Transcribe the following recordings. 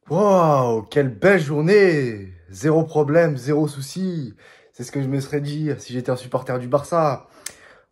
Wow, quelle belle journée! Zéro problème, zéro souci. C'est ce que je me serais dit si j'étais un supporter du Barça.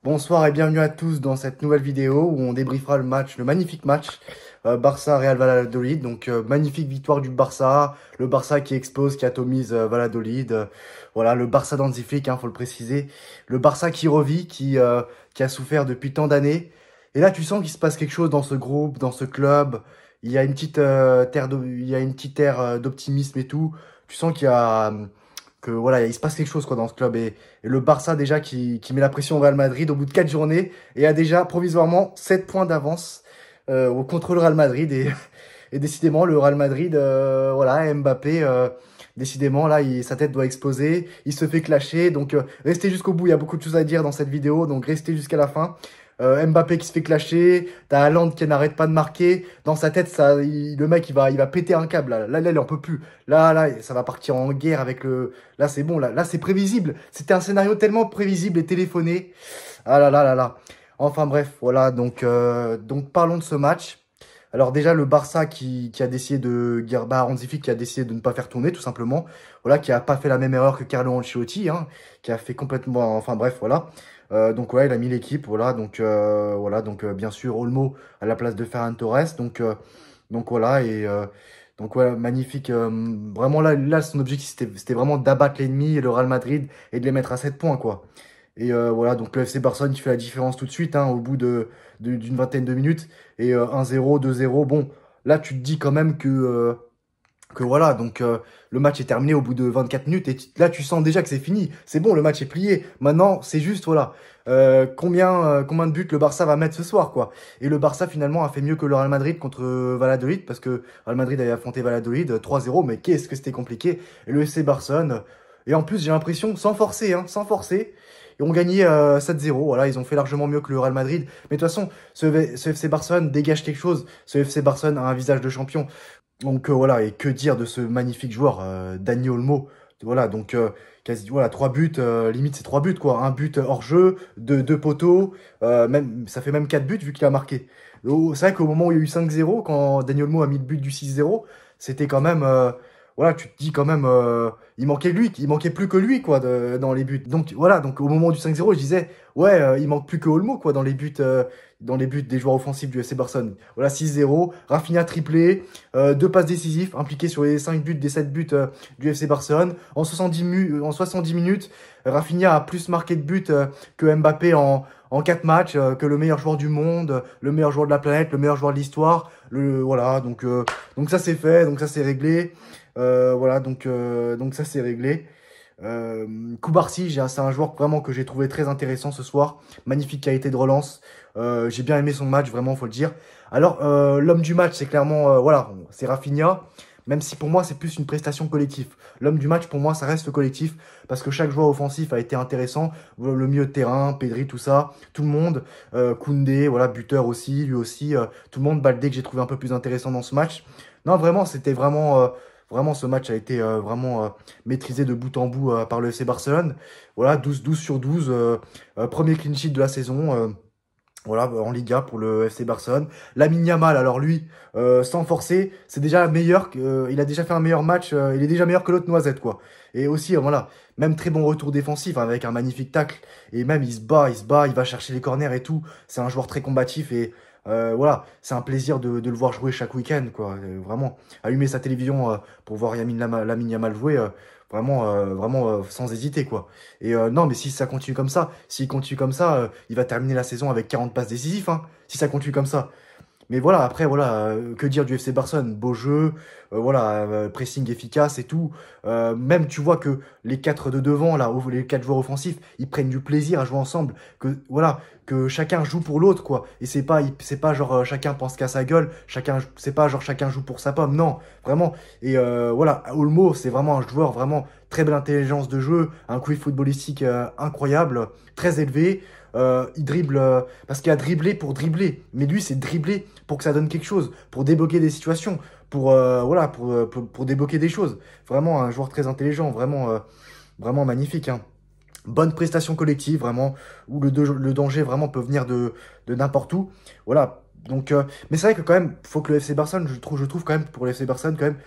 Bonsoir et bienvenue à tous dans cette nouvelle vidéo où on débriefera le match, le magnifique match Barça-Real Valladolid. Donc magnifique victoire du Barça, le Barça qui explose, qui atomise Valladolid. Voilà, le Barça d'Hansi Flick, faut le préciser. Le Barça qui revit, qui a souffert depuis tant d'années. Et là, tu sens qu'il se passe quelque chose dans ce groupe, dans ce club. Il y a une petite il y a une petite ère d'optimisme et tout. Tu sens que voilà, il se passe quelque chose quoi dans ce club et le Barça déjà qui met la pression au Real Madrid au bout de 4 journées et a déjà provisoirement 7 points d'avance contre le Real Madrid et décidément le Real Madrid voilà, Mbappé décidément là sa tête doit exploser, il se fait clasher donc restez jusqu'au bout, il y a beaucoup de choses à dire dans cette vidéo donc restez jusqu'à la fin. Mbappé qui se fait clasher, t'as Haaland qui n'arrête pas de marquer. Dans sa tête, le mec il va péter un câble. Là, il en peut plus. Là, ça va partir en guerre avec le. Là, c'est bon. Là, c'est prévisible. C'était un scénario tellement prévisible et téléphoné. Ah là là là là. Enfin bref, voilà. Donc parlons de ce match. Alors déjà le Barça qui a décidé Hansi Flick qui a décidé de ne pas faire tourner tout simplement. Voilà, qui a pas fait la même erreur que Carlo Ancelotti, qui a fait complètement. Enfin bref, voilà. Donc ouais, il a mis l'équipe, voilà, donc bien sûr Olmo à la place de Ferran Torres, donc voilà donc ouais, magnifique. Vraiment là son objectif c'était vraiment d'abattre l'ennemi et le Real Madrid et de les mettre à 7 points quoi. Et voilà, donc le FC Barcelone qui fait la différence tout de suite au bout d'une vingtaine de minutes et 1-0, 2-0. Bon, là tu te dis quand même que voilà, donc le match est terminé au bout de 24 minutes et là tu sens déjà que c'est fini. C'est bon, le match est plié. Maintenant, c'est juste, voilà, combien de buts le Barça va mettre ce soir, quoi. Et le Barça, finalement, a fait mieux que le Real Madrid contre Valladolid parce que Real Madrid avait affronté Valladolid 3-0, mais qu'est-ce que c'était compliqué. Et le FC Barcelone, et en plus, j'ai l'impression, sans forcer, ils ont gagné 7-0. Voilà, ils ont fait largement mieux que le Real Madrid. Mais de toute façon, ce FC Barcelone dégage quelque chose. Ce FC Barcelone a un visage de champion. Donc voilà, et que dire de ce magnifique joueur, Dani Olmo. Voilà, donc quasi, voilà, 3 buts, limite c'est 3 buts quoi. Un but hors jeu, deux poteaux, ça fait même 4 buts vu qu'il a marqué. C'est vrai qu'au moment où il y a eu 5-0, quand Dani Olmo a mis le but du 6-0, c'était quand même, voilà, tu te dis quand même, il manquait plus que lui quoi dans les buts. Donc voilà, donc au moment du 5-0, je disais, ouais, il manque plus que Olmo quoi dans les buts des joueurs offensifs du FC Barcelone. Voilà, 6-0, Rafinha triplé, 2 passes décisives impliquées sur les 5 buts des 7 buts du FC Barcelone. En 70 minutes, Rafinha a plus marqué de buts que Mbappé en 4 matchs, que le meilleur joueur du monde, le meilleur joueur de la planète, le meilleur joueur de l'histoire. Voilà, donc ça c'est fait, donc ça c'est réglé. Voilà, donc ça c'est réglé. Koubarsi, c'est un joueur vraiment que j'ai trouvé très intéressant ce soir. Magnifique qualité de relance. J'ai bien aimé son match, vraiment, faut le dire. Alors, l'homme du match, c'est clairement, voilà, c'est Rafinha. Même si pour moi, c'est plus une prestation collective. L'homme du match, pour moi, ça reste le collectif. Parce que chaque joueur offensif a été intéressant. Le milieu de terrain, Pedri, tout ça. Tout le monde. Koundé, voilà, buteur aussi, lui aussi. Tout le monde. Baldé, que j'ai trouvé un peu plus intéressant dans ce match. Non, vraiment, c'était vraiment... Vraiment, ce match a été vraiment maîtrisé de bout en bout par le FC Barcelone. Voilà, 12 sur 12. Premier clean sheet de la saison. Voilà, en Liga pour le FC Barcelone. Lamine Yamal, alors lui, sans forcer, c'est déjà meilleur il a déjà fait un meilleur match. Il est déjà meilleur que l'autre Noisette, quoi. Et aussi, voilà, même très bon retour défensif avec un magnifique tacle. Et même, il va chercher les corners et tout. C'est un joueur très combatif et voilà, c'est un plaisir de le voir jouer chaque week-end, quoi. Vraiment, allumer sa télévision pour voir Lamine Yamal jouer, vraiment sans hésiter, quoi. Et non, mais si ça continue comme ça, s'il continue comme ça, il va terminer la saison avec 40 passes décisives, si ça continue comme ça. Mais voilà, après, voilà, que dire du FC Barcelone? Beau jeu, voilà, pressing efficace et tout. Même, tu vois que les 4 de devant, là, les 4 joueurs offensifs, ils prennent du plaisir à jouer ensemble. Que, voilà, que chacun joue pour l'autre, quoi. Et c'est pas genre chacun pense qu'à sa gueule, c'est pas genre chacun joue pour sa pomme, non, vraiment. Et voilà, Olmo, c'est vraiment un joueur, vraiment très belle intelligence de jeu, un QI footballistique incroyable, très élevé. Il dribble parce qu'il a dribblé pour dribbler. Mais lui, c'est dribbler pour que ça donne quelque chose, pour débloquer des situations, voilà, pour débloquer des choses. Vraiment un joueur très intelligent, vraiment magnifique. Bonne prestation collective, vraiment, où le danger vraiment peut venir de n'importe où. Voilà, Donc, mais c'est vrai que quand même, faut que le FC Barcelone, je trouve quand même, pour le FC Barcelone, quand même,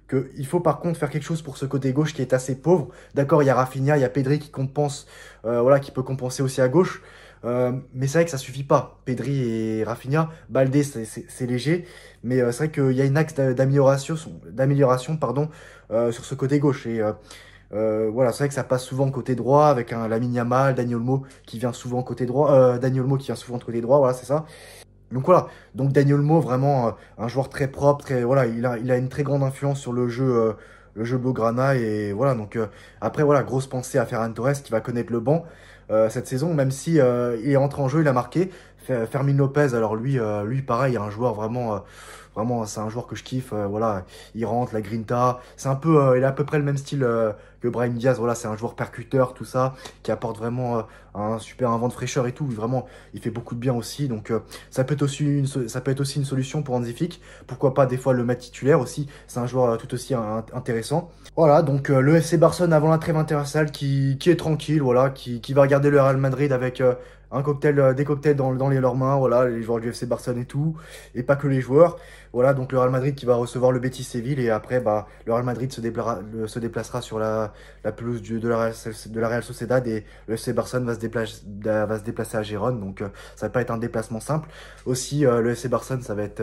qu'il faut par contre faire quelque chose pour ce côté gauche qui est assez pauvre. D'accord, il y a Rafinha, il y a Pedri qui compense, voilà, qui peut compenser aussi à gauche. Mais c'est vrai que ça suffit pas. Pedri et Rafinha, Baldé, c'est léger. Mais c'est vrai qu'il y a une axe d'amélioration, pardon, sur ce côté gauche. Et voilà, c'est vrai que ça passe souvent côté droit avec un Lamine Yamal, Dani Olmo qui vient souvent côté droit, Dani Olmo qui vient souvent de côté droit, voilà, c'est ça. Donc voilà, donc Dani Olmo, vraiment un joueur très propre, très, voilà, il a une très grande influence sur le jeu Blaugrana. Et voilà, donc après, voilà, grosse pensée à Ferran Torres qui va connaître le banc cette saison, même si il est entré en jeu, il a marqué. Fermin Lopez, alors lui pareil, un joueur vraiment, vraiment, c'est un joueur que je kiffe, voilà, il rentre, la grinta, c'est un peu, il a à peu près le même style que Brahim Diaz, voilà, c'est un joueur percuteur, tout ça, qui apporte vraiment un vent de fraîcheur et tout, vraiment, il fait beaucoup de bien aussi, donc ça peut être aussi ça peut être aussi une solution pour Hansi Flick. Pourquoi pas des fois le mettre titulaire aussi. C'est un joueur tout aussi intéressant. Voilà, donc le FC Barcelone avant la trêve internationale qui est tranquille, voilà, qui va regarder le Real Madrid avec un cocktail, des cocktails dans leurs mains, voilà, les joueurs du FC Barcelone et tout, et pas que les joueurs. Voilà, donc le Real Madrid qui va recevoir le Betis Séville et après, bah, le Real Madrid se déplacera sur la pelouse de la Real Sociedad et le FC Barcelone va se déplacer à Gérone. Donc ça va pas être un déplacement simple. Aussi, le FC Barcelone, ça va être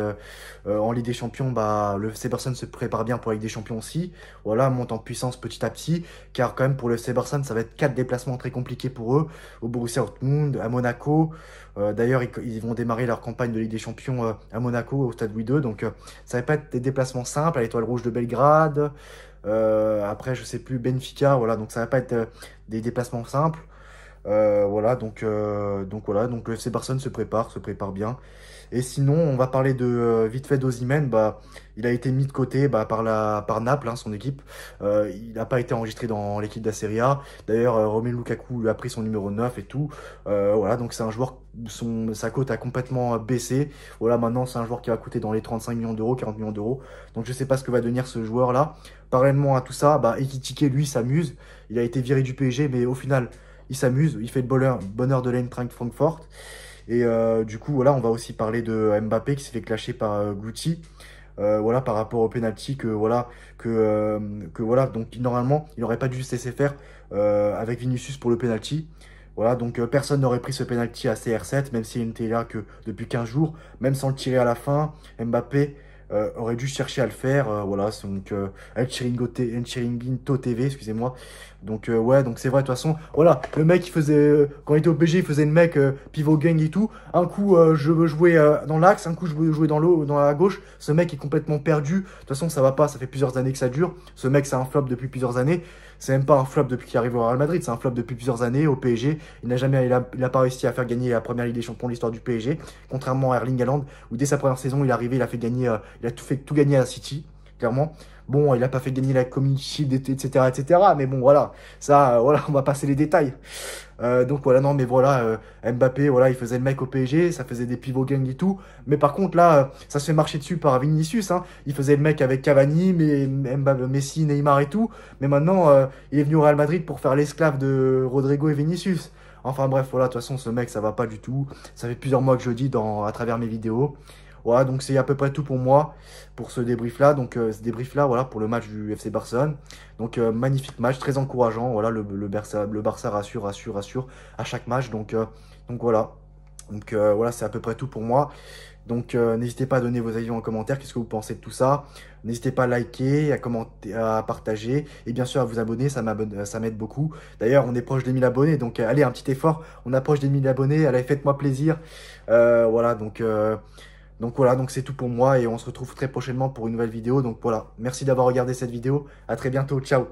en Ligue des Champions, bah, le FC Barcelone se prépare bien pour la Ligue des Champions aussi. Voilà, monte en puissance petit à petit, car quand même pour le FC Barcelone, ça va être 4 déplacements très compliqués pour eux, au Borussia Dortmund, à Monaco. D'ailleurs, ils vont démarrer leur campagne de Ligue des Champions à Monaco, au Stade Louis II. Donc, ça va pas être des déplacements simples à l'Étoile Rouge de Belgrade. Après, je sais plus, Benfica. Voilà, donc ça va pas être des déplacements simples. Voilà, donc le FC Barcelone se prépare bien. Et sinon, on va parler de vite fait d'Osimhen. Bah, il a été mis de côté bah, par Naples, hein, son équipe. Il n'a pas été enregistré dans l'équipe de la Serie A. D'ailleurs, Romelu Lukaku lui a pris son numéro 9 et tout. Voilà, donc c'est un joueur, sa cote a complètement baissé. Voilà, maintenant c'est un joueur qui va coûter dans les 35 millions d'euros, 40 millions d'euros. Donc je sais pas ce que va devenir ce joueur-là. Parallèlement à tout ça, bah, Ekitike, lui, s'amuse. Il a été viré du PSG, mais au final, il s'amuse, il fait le bonheur de l'Eintracht Francfort. Et du coup, voilà, on va aussi parler de Mbappé qui s'est fait clasher par Gucci. Voilà, par rapport au penalty que voilà, donc normalement, il n'aurait pas dû se laisser faire avec Vinicius pour le penalty. Voilà, donc personne n'aurait pris ce penalty à CR7, même s'il n'était là que depuis 15 jours, même sans le tirer à la fin. Mbappé aurait dû chercher à le faire. Voilà, donc El Chiringuito TV, excusez-moi. Donc ouais, donc c'est vrai, de toute façon, voilà, le mec il faisait, quand il était au PG, il faisait le mec pivot gang et tout. Un coup, je veux jouer dans l'axe, un coup, je veux jouer dans la gauche. Ce mec est complètement perdu. De toute façon, ça va pas, ça fait plusieurs années que ça dure. Ce mec, c'est un flop depuis plusieurs années. C'est même pas un flop depuis qu'il arrive au Real Madrid, c'est un flop depuis plusieurs années au PSG. Il a pas réussi à faire gagner la première Ligue des Champions de l'histoire du PSG, contrairement à Erling Haaland, où dès sa première saison, il est arrivé, il a fait gagner, il a tout gagné à City, clairement. Bon, il a pas fait gagner la Community Shield, etc., etc. Mais bon, voilà, ça, voilà, on va passer les détails. Donc voilà, non, mais voilà, Mbappé, voilà, il faisait le mec au PSG, ça faisait des pivots gangs et tout. Mais par contre, là, ça se fait marcher dessus par Vinicius, hein. Il faisait le mec avec Cavani, Mbappé, Messi, Neymar et tout. Mais maintenant, il est venu au Real Madrid pour faire l'esclave de Rodrigo et Vinicius. Enfin bref, voilà, de toute façon, ce mec, ça va pas du tout. Ça fait plusieurs mois que je le dis à travers mes vidéos. Voilà, donc c'est à peu près tout pour moi, pour ce débrief-là. Donc ce débrief-là, voilà, pour le match du FC Barcelone. Donc magnifique match, très encourageant. Voilà, le Barça rassure à chaque match. Donc voilà. Donc voilà, c'est à peu près tout pour moi. Donc n'hésitez pas à donner vos avis en commentaire. Qu'est-ce que vous pensez de tout ça? N'hésitez pas à liker, à commenter, à partager. Et bien sûr à vous abonner, ça m'aide beaucoup. D'ailleurs, on est proche des 1000 abonnés. Donc allez, un petit effort. On approche des 1000 abonnés. Allez, faites-moi plaisir. Voilà, donc voilà, donc c'est tout pour moi et on se retrouve très prochainement pour une nouvelle vidéo. Donc voilà, merci d'avoir regardé cette vidéo. À très bientôt, ciao.